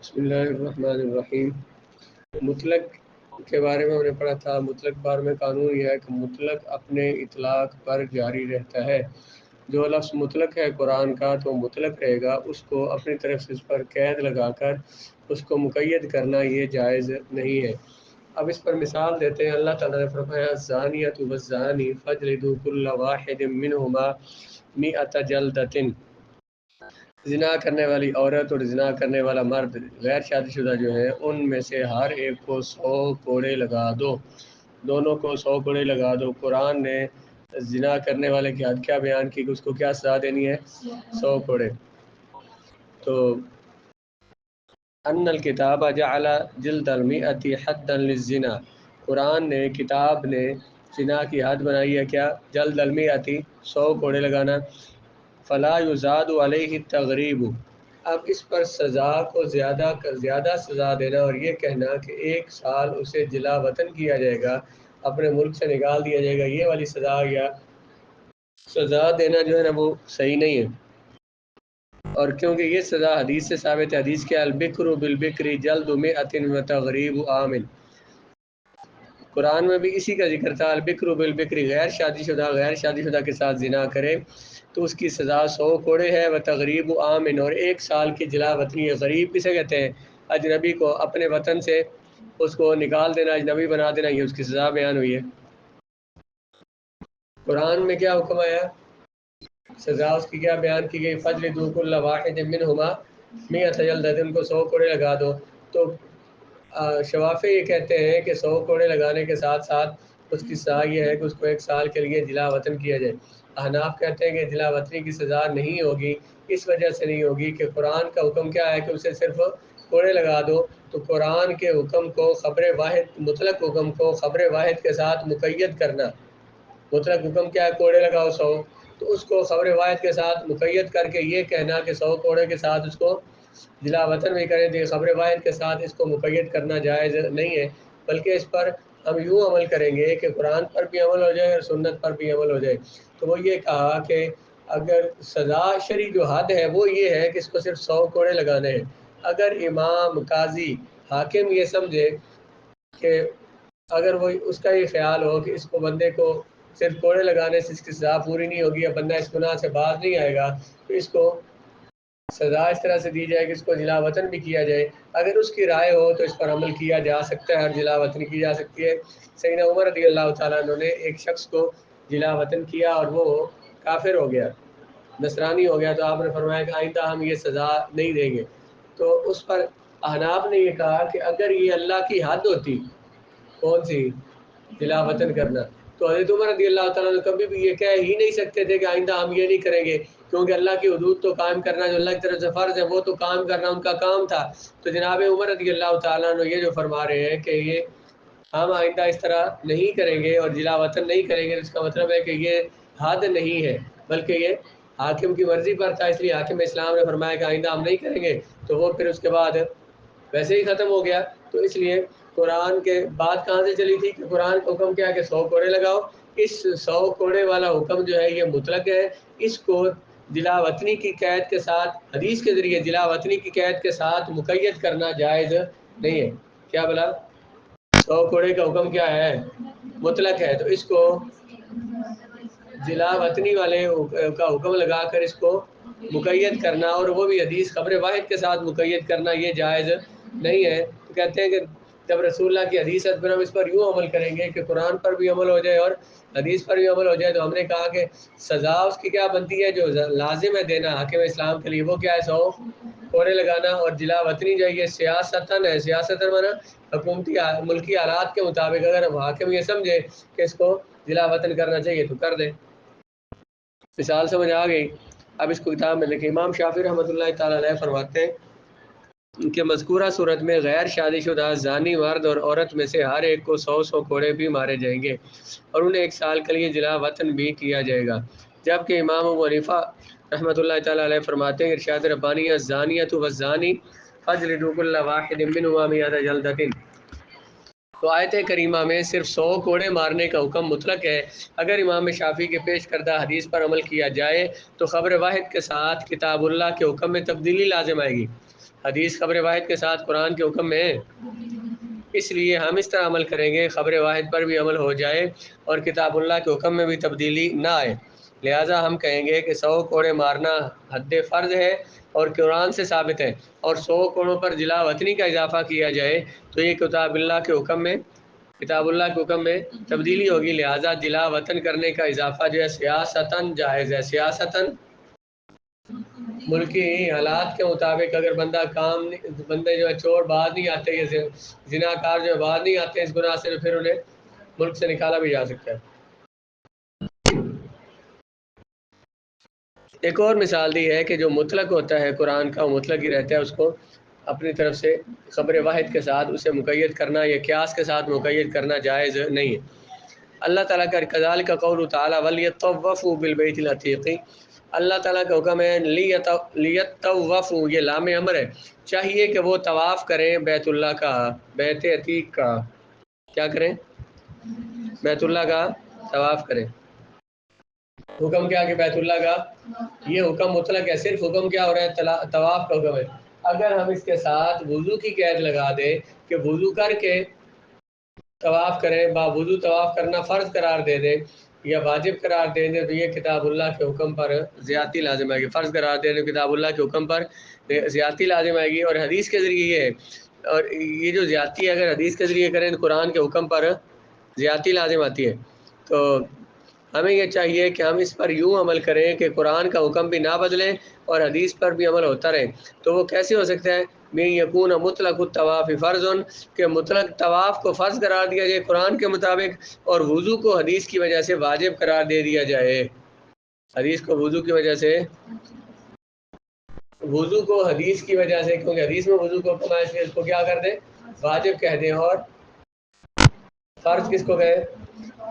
بسم اللہ الرحمن الرحیم۔ مطلق کے بارے میں ہم نے پڑھا تھا۔ مطلق بارے میں قانون یہ ہے کہ مطلق اپنے اطلاق پر جاری رہتا ہے۔ جو لفظ مطلق ہے قرآن کا تو مطلق رہے گا، اس کو اپنی طرف سے اس پر قید لگا کر اس کو مقید کرنا یہ جائز نہیں ہے۔ اب اس پر مثال دیتے ہیں۔ اللہ تعالیٰ نے فرمایا الزانیۃ والزانی فاجلدوا کل واحد منہما مئۃ جلدۃ۔ زنا کرنے والی عورت اور زنا کرنے والا مرد غیر شادی شدہ جو ہیں ان میں سے ہر ایک کو 100 کوڑے لگا دو، دونوں کو 100 کوڑے لگا دو۔ قرآن نے زنا کرنے والے کی حد کیا بیان کی کہ اس کو کیا سزا دینی ہے؟ 100 کوڑے۔ تو ان الکتاب جعل جلد المئۃ حدا للزنا، قرآن نے کتاب نے زنا کی حد بنائی ہے کیا؟ جلد المئۃ، 100 کوڑے لگانا۔ فلا یزاد علیہ التغریب، اب اس پر سزا کو زیادہ سزا دینا اور یہ کہنا کہ 1 سال اسے جلا وطن کیا جائے گا، اپنے ملک سے نکال دیا جائے گا، یہ والی سزا یا سزا دینا جو ہے نا وہ صحیح نہیں ہے۔ اور کیونکہ یہ سزا حدیث سے ثابت ہے۔ حدیث کیا؟ البکر بالبکر جلد مئۃ وتغریب عام۔ قرآن میں بھی اسی کا ذکر تھا، البکر بالبکر، غیر شادی شدہ کے ساتھ زنا کرے تو اس کی سزا 100 کوڑے ہے، و تغریب عام، اور 1 سال کی جلا وطنی ہے۔ غریب کسے کہتے ہیں؟ اجنبی کو، اپنے وطن سے اس کو نکال دینا، اجنبی بنا دینا، یہ اس کی سزا بیان ہوئی ہے۔ قرآن میں کیا حکم آیا؟ سزا اس کی کیا بیان کی گئی؟ فاجلدوا کل واحد منہما مئۃ جلدۃ، ان کو 100 کوڑے لگا دو۔ تو شوافی یہ کہتے ہیں کہ 100 کوڑے لگانے کے ساتھ ساتھ اس کی سزا یہ ہے کہ اس کو 1 سال کے لیے جلا وطن کیا جائے۔ احناف کہتے ہیں کہ جلا وطنی کی سزا نہیں ہوگی، اس وجہ سے نہیں ہوگی کہ قرآن کا حکم کیا ہے کہ اسے صرف کوڑے لگا دو۔ تو قرآن کے حکم کو خبر واحد، مطلق حکم کو خبر واحد کے ساتھ مقید کرنا، مطلق حکم کیا ہے؟ کوڑے لگاؤ 100، تو اس کو خبر واحد کے ساتھ مقید کر کے یہ کہنا کہ 100 کوڑے کے ساتھ اس کو جلا وطن بھی کریں، تو خبر واحد کے ساتھ اس کو مقید کرنا جائز نہیں ہے، بلکہ اس پر ہم یوں عمل کریں گے کہ قرآن پر بھی عمل ہو جائے اور سنت پر بھی عمل ہو جائے۔ تو وہ یہ کہا کہ اگر سزا شرعی جو حد ہے وہ یہ ہے کہ اس کو صرف 100 کوڑے لگانے ہیں۔ اگر امام، قاضی، حاکم یہ سمجھے کہ اگر وہ اس کا یہ خیال ہو کہ اس کو بندے کو صرف کوڑے لگانے سے اس کی سزا پوری نہیں ہوگی یا بندہ اس گناہ سے باز نہیں آئے گا، تو اس کو سزا اس طرح سے دی جائے کہ اس کو جلا وطن بھی کیا جائے۔ اگر اس کی رائے ہو تو اس پر عمل کیا جا سکتا ہے اور جلا وطنی کی جا سکتی ہے۔ سیدنا عمر رضی اللہ تعالیٰ عنہ نے ایک شخص کو جلا وطن کیا اور وہ کافر ہو گیا، نصرانی ہو گیا، تو آپ نے فرمایا کہ آئندہ ہم یہ سزا نہیں دیں گے۔ تو اس پر احناف نے یہ کہا کہ اگر یہ اللہ کی حد ہوتی، کون سی؟ جلا وطن کرنا، تو حضرت عمر رضی اللہ تعالیٰ نے کبھی بھی یہ کہہ ہی نہیں سکتے تھے کہ آئندہ ہم یہ نہیں کریں گے، کیونکہ اللہ کی حدود تو قائم کرنا جو اللہ کی طرف سے فرض ہے وہ تو قائم کرنا ان کا کام تھا۔ تو جناب عمر رضی اللہ تعالیٰ نے یہ جو فرما رہے ہیں کہ یہ ہم آئندہ اس طرح نہیں کریں گے اور جلا وطن نہیں کریں گے، اس کا مطلب ہے کہ یہ حد نہیں ہے بلکہ یہ حاکم کی مرضی پر تھا، اس لیے حاکم اسلام نے فرمایا کہ آئندہ ہم نہیں کریں گے، تو وہ پھر اس کے بعد ویسے ہی ختم ہو گیا۔ تو اس لیے قرآن کے بات کہاں سے چلی تھی کہ قرآن کا حکم کیا ہے کہ 100 کوڑے لگاؤ، اس 100 کوڑے والا حکم جو ہے یہ مطلق ہے، اس کو جلا وطنی کی قید کے ساتھ، حدیث کے ذریعے جلا وطنی کی قید کے ساتھ مقید کرنا جائز نہیں ہے۔ کیا بلا؟ 100 کوڑے کا حکم کیا ہے؟ مطلق ہے، تو اس کو جلا وطنی والے کا حکم لگا کر اس کو مقید کرنا، اور وہ بھی حدیث خبر واحد کے ساتھ مقید کرنا یہ جائز نہیں ہے۔ تو کہتے ہیں کہ جب رسول اللہ کی حدیث ہے پھر ہم اس پر یوں عمل کریں گے کہ قرآن پر بھی عمل ہو جائے اور حدیث پر بھی عمل ہو جائے۔ تو ہم نے کہا کہ سزا اس کی کیا بنتی ہے جو لازم ہے دینا حاکم اسلام کے لیے، وہ کیا ہے؟ 100 کوڑے لگانا، اور جلا وطنی جو ہے یہ سیاستاً ہے، سیاستاً مانا حکومتی ملکی حالات کے مطابق اگر حاکم یہ سمجھے کہ اس کو جلا وطن کرنا چاہیے تو کر دے۔ مثال سمجھ آ گئی؟ اب اس کو کتاب میں لکھیں۔ امام شافعی رحمۃ اللہ تعالیٰ علیہ فرماتے ہیں کہ مذکورہ صورت میں غیر شادی شدہ زانی مرد اور عورت میں سے ہر ایک کو 100 کوڑے بھی مارے جائیں گے اور انہیں 1 سال کے لیے جلا وطن بھی کیا جائے گا، جبکہ امام ابو حنیفہ رحمۃ اللہ تعالیٰ علیہ فرماتے ہیں ارشاد ربانی الزانیۃ والزانی فاجلدوا کل واحد منہما مئۃ جلدۃ۔ تو آیت کریمہ میں صرف 100 کوڑے مارنے کا حکم مطلق ہے۔ اگر امام شافعی کے پیش کردہ حدیث پر عمل کیا جائے تو خبر واحد کے ساتھ کتاب اللہ کے حکم میں تبدیلی لازم آئے گی۔ حدیث خبر واحد کے ساتھ قرآن کے حکم میں ہے، اس لیے ہم اس طرح عمل کریں گے خبر واحد پر بھی عمل ہو جائے اور کتاب اللہ کے حکم میں بھی تبدیلی نہ آئے۔ لہٰذا ہم کہیں گے کہ 100 کوڑے مارنا حد فرض ہے اور قرآن سے ثابت ہے، اور 100 کوڑوں پر جلا وطنی کا اضافہ کیا جائے تو یہ کتاب اللہ کے حکم میں تبدیلی ہوگی۔ لہٰذا جلا وطن کرنے کا اضافہ جو ہے سیاستاً جائز ہے۔ سیاستاً ملکی حالات کے مطابق اگر بندے جو ہے چور باز نہیں آتے، یہ زناکار جو ہے باز نہیں آتے اس گناہ سے، تو پھر انہیں ملک سے نکالا بھی جا سکتا ہے۔ ایک اور مثال دی ہے کہ جو مطلق ہوتا ہے قرآن کا، وہ مطلق ہی رہتا ہے، اس کو اپنی طرف سے خبر واحد کے ساتھ اسے مقید کرنا یا قیاس کے ساتھ مقید کرنا جائز نہیں ہے۔ اللہ تعالیٰ کا کذالک قول تعالیٰ ولیطوفوا بالبیت العتیق، اللہ تعالیٰ کا حکم ہے لیطوفوا، یہ لام امر ہے، چاہیے کہ وہ طواف کریں بیت اللہ کا، بیت عتیق کا، کیا کریں؟ بیت اللہ کا طواف کریں۔ حکم کیا کہ بیت اللہ کا، یہ حکم مطلق ہے، صرف حکم کیا ہو رہا ہے؟ طواف کا حکم ہے۔ اگر ہم اس کے ساتھ وضو کی قید لگا دیں کہ وضو کر کے طواف کریں، باوضو طواف کرنا فرض قرار دے دیں یا واجب قرار دے دیں، تو یہ کتاب اللہ کے حکم پر زیادتی لازم آئے گی۔ فرض قرار دے دیں کتاب اللہ کے حکم پر زیادتی لازم آئے گی، اور حدیث کے ذریعے یہ ہے، اور یہ جو زیادتی اگر حدیث کے ذریعے کریں تو قرآن کے حکم پر زیادتی لازم آتی ہے۔ تو ہمیں یہ چاہیے کہ ہم اس پر یوں عمل کریں کہ قرآن کا حکم بھی نہ بدلیں اور حدیث پر بھی عمل ہوتا رہے۔ تو وہ کیسے ہو سکتا ہے؟ میں یکون مطلق الطواف فرض، کہ مطلق طواف کو فرض قرار دیا جائے قرآن کے مطابق، اور وضو کو حدیث کی وجہ سے واجب قرار دے دیا جائے۔ حدیث کو وضو کی وجہ سے، وضو کو حدیث کی وجہ سے، کیونکہ حدیث میں وضو کو حکم ہے، اس لیے اس کو کیا کر دیں؟ واجب کہہ دیں، اور فرض کس کو کہیں؟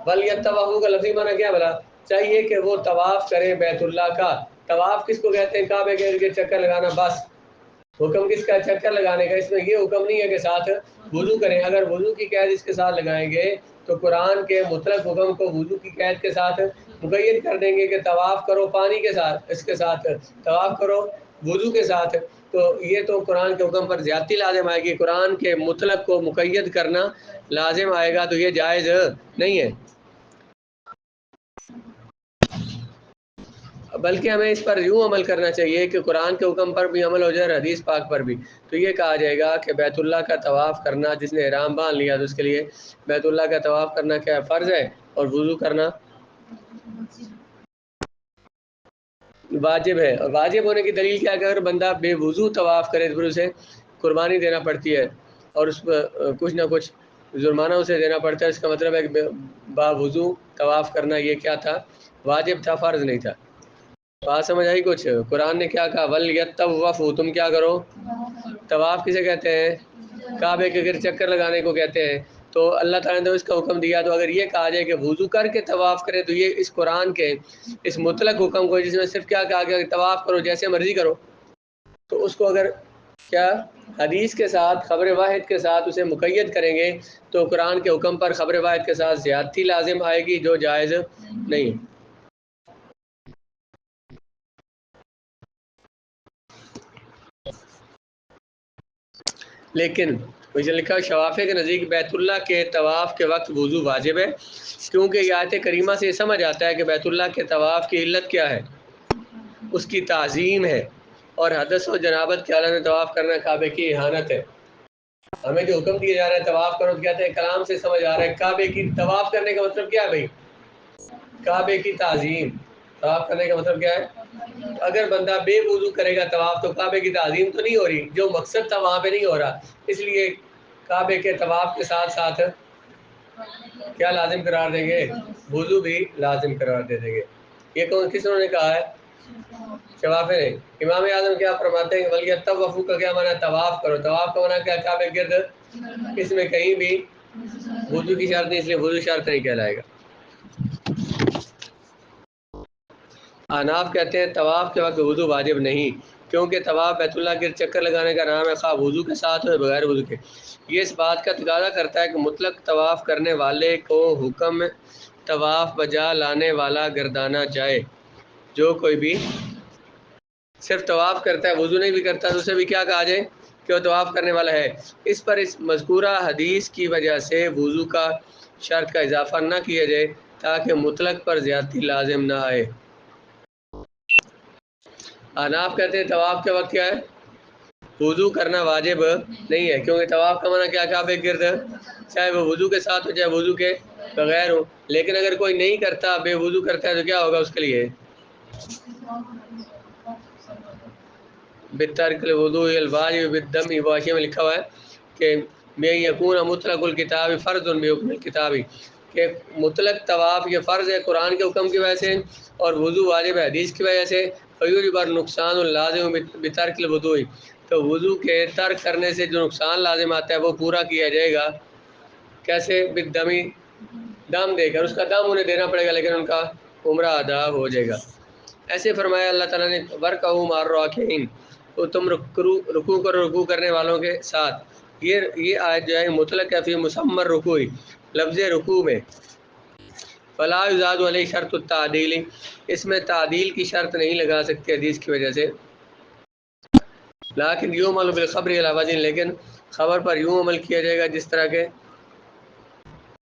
ولیطوفوا کا لفظی معنی کیا بلا؟ چاہیے کہ وہ طواف کریں بیت اللہ کا۔ طواف کس کو کہتے ہیں؟ کعبے کے ارد گرد چکر لگانا، بس۔ حکم کس کا؟ چکر لگانے کا۔ اس میں یہ حکم نہیں ہے کہ ساتھ وضو کریں۔ اگر وضو کی قید اس کے ساتھ لگائیں گے تو قرآن کے مطلق حکم کو وضو کی قید کے ساتھ مقید کر دیں گے کہ طواف کرو پانی کے ساتھ، اس کے ساتھ طواف کرو وضو کے ساتھ، تو یہ تو قرآن کے حکم پر زیادتی لازم آئے گی۔ قرآن کے مطلق کو مقید کرنا لازم آئے گا، تو یہ جائز نہیں ہے۔ بلکہ ہمیں اس پر یوں عمل کرنا چاہیے کہ قرآن کے حکم پر بھی عمل ہو جائے اور حدیث پاک پر بھی۔ تو یہ کہا جائے گا کہ بیت اللہ کا طواف کرنا، جس نے احرام باندھ لیا تو اس کے لیے بیت اللہ کا طواف کرنا کیا فرض ہے، اور وضو کرنا واجب ہے۔ اور واجب ہونے کی دلیل کیا ہے کہ اگر بندہ بے وضو طواف کرے تو پھر اسے قربانی دینا پڑتی ہے، اور اس پر کچھ نہ کچھ جرمانہ اسے دینا پڑتا ہے۔ اس کا مطلب ہے کہ با وضو طواف کرنا یہ کیا تھا؟ واجب تھا، فرض نہیں تھا۔ بات سمجھ آئی کچھ؟ قرآن نے کیا کہا؟ وَلْيَطَّوَّفُوا، تم کیا کرو؟ طواف کسے کہتے ہیں؟ کعبے کے گرد چکر لگانے کو کہتے ہیں۔ تو اللہ تعالیٰ نے اس کا حکم دیا، تو اگر یہ کہا جائے کہ وضو کر کے طواف کرے تو یہ اس قرآن کے اس مطلق حکم کو، جس میں صرف کیا کہا گیا کہ طواف کرو جیسے مرضی کرو، تو اس کو اگر کیا حدیث کے ساتھ خبر واحد کے ساتھ اسے مقید کریں گے تو قرآن کے حکم پر خبر واحد کے ساتھ زیادتی لازم آئے گی، جو جائز نہیں۔ لیکن اسے لکھا شوافع کے نزدیک بیت اللہ کے طواف کے وقت وضو واجب ہے، کیونکہ یہ آیت کریمہ سے یہ سمجھ آتا ہے کہ بیت اللہ کے طواف کی علت کیا ہے؟ اس کی تعظیم ہے، اور حدث و جنابت کے حالت میں طواف کرنا کعبے کی اہانت ہے۔ ہمیں جو حکم دیا جا رہا ہے طواف کرو، تو کہتے ہیں کلام سے سمجھ آ رہا ہے کعبے کی طواف کرنے کا مطلب کیا ہے بھائی؟ کعبے کی تعظیم۔ طواف کرنے کا مطلب کیا ہے؟ اگر بندہ بے وضو کرے گا طواف تو کعبے کی تعظیم تو نہیں ہو رہی، جو مقصد تھا وہاں پہ نہیں ہو رہا، اس لیے کعبے کے طواف کے ساتھ ساتھ کیا لازم قرار دیں گے؟ وضو بھی لازم قرار دے دیں گے۔ یہ کس نے کہا ہے؟ شوافع نے۔ امام اعظم کیا فرماتے ہیں کہ ولیطوفوا کا کیا معنی ہے؟ طواف کرو۔ طواف کا معنی کیا؟ کعبے کے گرد۔ اس میں کہیں بھی وضو کی شرط نہیں، اس لیے وضو شرط نہیں کہلائے گا۔ احناف کہتے ہیں طواف کے وقت وضو واجب نہیں، کیونکہ طواف بیت اللہ کے چکر لگانے کا نام ہے، خواہ وضو کے ساتھ ہو یا بغیر وضو کے۔ یہ اس بات کا تقاضا کرتا ہے کہ مطلق طواف کرنے والے کو حکم طواف بجا لانے والا گردانا جائے۔ جو کوئی بھی صرف طواف کرتا ہے، وضو نہیں بھی کرتا، تو اسے بھی کیا کہا جائے؟ کہ وہ طواف کرنے والا ہے، اس پر اس مذکورہ حدیث کی وجہ سے وضو کا شرط کا اضافہ نہ کیا جائے تاکہ مطلق پر زیادتی لازم نہ آئے۔ احناف کہتے ہیں طواف کے وقت کیا ہے، وضو کرنا واجب نہیں ہے، کیونکہ طواف کا معنی کیا کعبے کے گرد، چاہے وہ وضو کے ساتھ ہو چاہے وضو کے بغیر ہو۔ لیکن اگر کوئی نہیں کرتا، بے وضو کرتا ہے، تو کیا ہوگا اس کے لیے، بترک الوضوء الواجب بالدم، واشی میں لکھا ہوا ہے کہ میں یکون مطلق الکتاب فرض بحکم الکتاب، کہ مطلق طواف یہ فرض ہے قرآن کے حکم کی وجہ سے، اور وضو واجب ہے حدیث کی وجہ سے۔ فیوجب نقصان اللازم بترک الوضوء، تو وضو کے ترک کرنے سے جو نقصان لازم آتا ہے وہ پورا کیا جائے گا، کیسے، بالدمی، دم دے کر، اس کا دم انہیں دینا پڑے گا لیکن ان کا عمرہ ادا ہو جائے گا۔ ایسے فرمایا اللہ تعالیٰ نے ورکعوا مع الراکعین، تو تم رکوع کرو رکوع کرنے والوں کے ساتھ۔ یہ آیت جو ہے مطلق ہے فی مسمى الرکوع، لفظ رکوع میں، فلا یزاد علیہ شرط التعدیل، اس میں تعدیل کی شرط نہیں لگا سکتے حدیث کی وجہ سے۔ لیکن یعمل بالخبر علی وجہ، لیکن خبر پر یوں عمل کیا جائے گا جس طرح کے